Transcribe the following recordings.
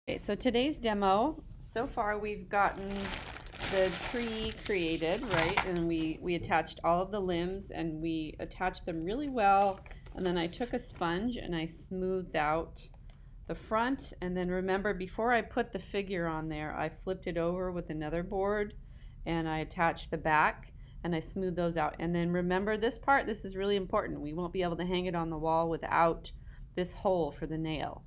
Okay, so today's demo, so far we've gotten the tree created, right? And we attached all of the limbs and we attached them really well. And then I took a sponge and I smoothed out the front. And then remember, before I put the figure on there, I flipped it over with another board and I attached the back and I smoothed those out. And then remember this part, this is really important. We won't be able to hang it on the wall without this hole for the nail.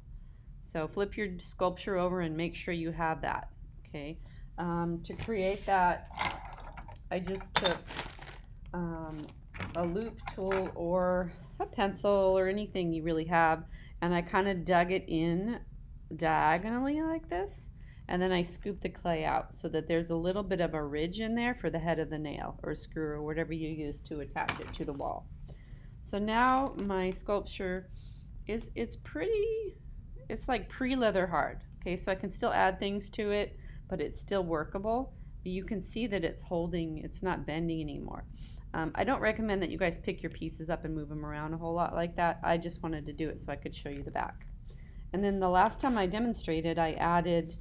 So flip your sculpture over and make sure you have that, okay? To create that, I just took a loop tool or a pencil or anything you really have, and I kind of dug it in diagonally like this, and then I scooped the clay out so that there's a little bit of a ridge in there for the head of the nail or screw or whatever you use to attach it to the wall. So now my sculpture it's pretty, it's like pre-leather hard. Okay, so I can still add things to it, but it's still workable. You can see that it's holding, it's not bending anymore. I don't recommend that you guys pick your pieces up and move them around a whole lot like that. I just wanted to do it so I could show you the back. And then the last time I demonstrated, I added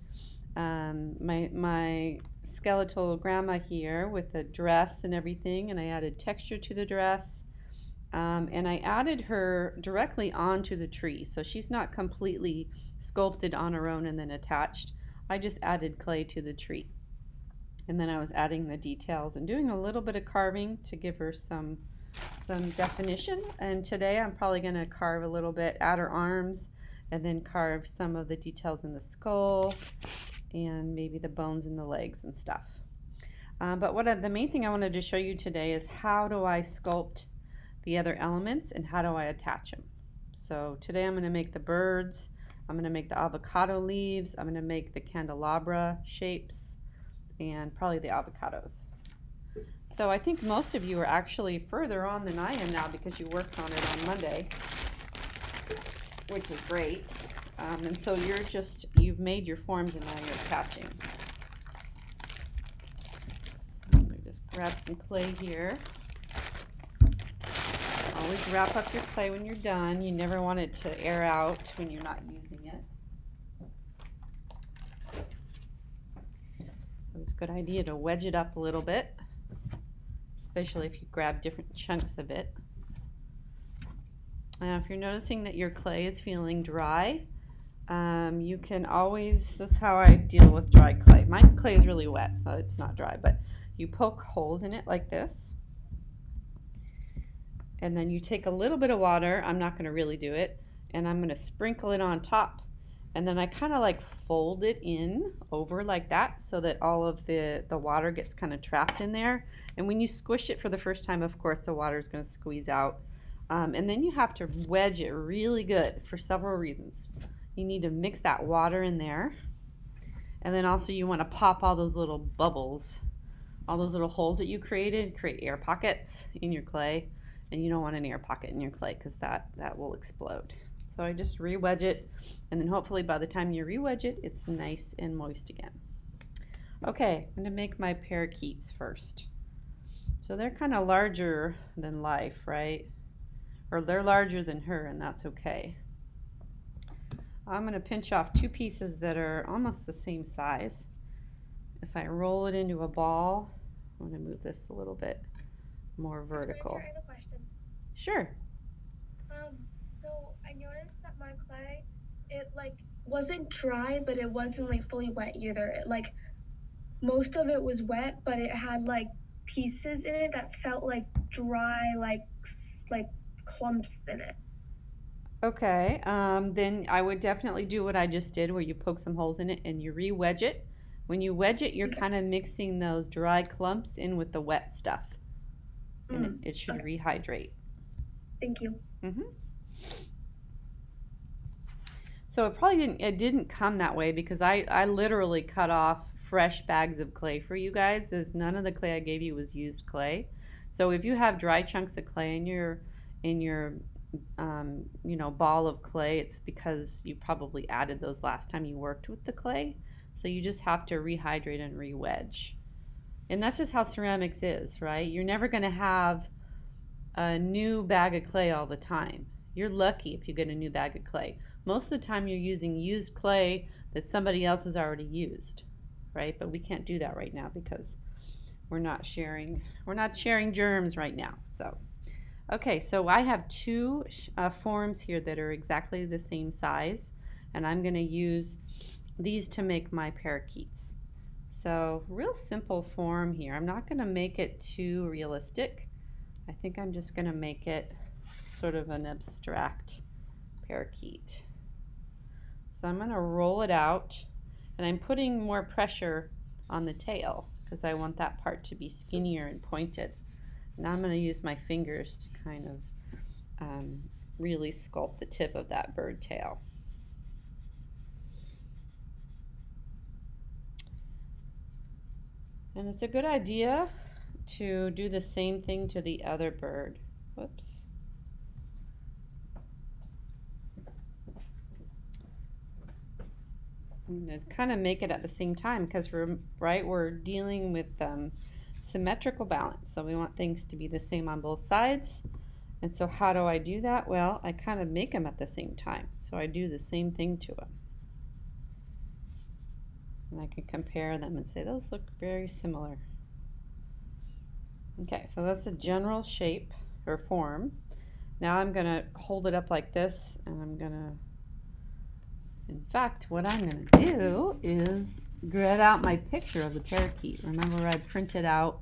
my skeletal grandma here with the dress and everything, and I added texture to the dress. And I added her directly onto the tree, so she's not completely sculpted on her own and then attached. I just added clay to the tree. And then I was adding the details and doing a little bit of carving to give her some definition. And today I'm probably going to carve a little bit, add her arms, and then carve some of the details in the skull and maybe the bones in the legs and stuff. But the main thing I wanted to show you today is how do I sculpt the other elements and how do I attach them. So today I'm going to make the birds, I'm going to make the avocado leaves, I'm going to make the candelabra shapes, and probably the avocados. So I think most of you are actually further on than I am now because you worked on it on Monday, which is great. And so you've made your forms and now you're attaching. Let me just grab some clay here. Always wrap up your clay when you're done. You never want it to air out when you're not using it. It's a good idea to wedge it up a little bit, especially if you grab different chunks of it. Now, if you're noticing that your clay is feeling dry, you can always, this is how I deal with dry clay. My clay is really wet, so it's not dry, but you poke holes in it like this. And then you take a little bit of water, I'm not going to really do it, and I'm going to sprinkle it on top. And then I kind of like fold it in over like that so that all of the water gets kind of trapped in there. And when you squish it for the first time, of course, the water is going to squeeze out. And then you have to wedge it really good for several reasons. You need to mix that water in there. And then also you want to pop all those little bubbles, all those little holes that you created, create air pockets in your clay. And you don't want an air pocket in your clay because that will explode. So I just re-wedge it, and then hopefully by the time you re-wedge it, it's nice and moist again. Okay, I'm going to make my parakeets first. So they're kind of larger than life, right? Or they're larger than her, and that's okay. I'm going to pinch off two pieces that are almost the same size. If I roll it into a ball, I'm going to move this a little bit more vertical. I have a question. Sure. So I noticed that my clay, it like wasn't dry, but it wasn't like fully wet either. It, like most of it was wet, but it had like pieces in it that felt like dry, like clumps in it. Okay, then I would definitely do what I just did where you poke some holes in it and you re-wedge it. When you wedge it, you're Okay. kind of mixing those dry clumps in with the wet stuff, and it should Okay. rehydrate. Thank you. hmm So it didn't come that way because I literally cut off fresh bags of clay for you guys, as none of the clay I gave you was used clay. So if you have dry chunks of clay in your ball of clay, it's because you probably added those last time you worked with the clay. So you just have to rehydrate and re-wedge. And that's just how ceramics is, right? You're never going to have a new bag of clay all the time. You're lucky if you get a new bag of clay. Most of the time you're using used clay that somebody else has already used, right? But we can't do that right now because we're not sharing germs right now. So, okay, so I have two forms here that are exactly the same size, and I'm going to use these to make my parakeets. So, real simple form here. I'm not going to make it too realistic. I think I'm just going to make it sort of an abstract parakeet. So I'm going to roll it out, and I'm putting more pressure on the tail because I want that part to be skinnier and pointed. Now I'm going to use my fingers to kind of really sculpt the tip of that bird tail. And it's a good idea to do the same thing to the other bird. Whoops. I'm going to kind of make it at the same time because we're dealing with symmetrical balance. So we want things to be the same on both sides. And so how do I do that? Well, I kind of make them at the same time. So I do the same thing to them. And I can compare them and say, those look very similar. Okay, so that's a general shape or form. Now I'm going to hold it up like this, and I'm going to, in fact, what I'm going to do is grid out my picture of the parakeet. Remember, I printed out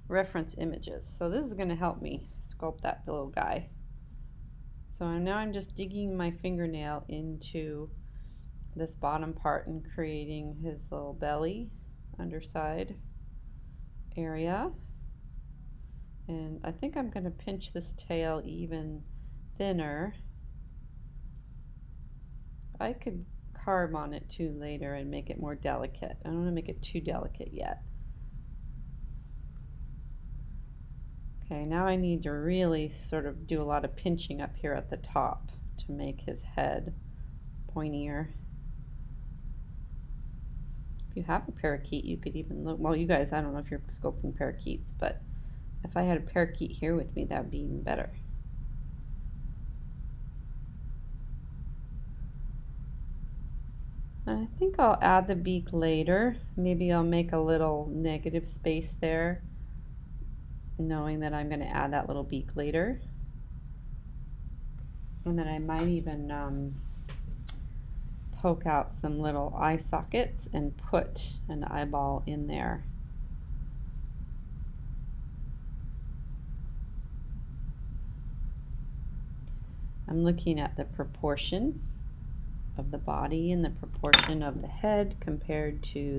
reference images. So this is going to help me sculpt that little guy. So now I'm just digging my fingernail into this bottom part and creating his little belly, underside area. And I think I'm going to pinch this tail even thinner. I could carve on it too later and make it more delicate. I don't want to make it too delicate yet. Okay, now I need to really sort of do a lot of pinching up here at the top to make his head pointier. If you have a parakeet, you could even look, well, you guys, I don't know if you're sculpting parakeets, but if I had a parakeet here with me, that would be even better. And I think I'll add the beak later. Maybe I'll make a little negative space there, knowing that I'm going to add that little beak later. And then I might even poke out some little eye sockets and put an eyeball in there. I'm looking at the proportion of the body and the proportion of the head compared to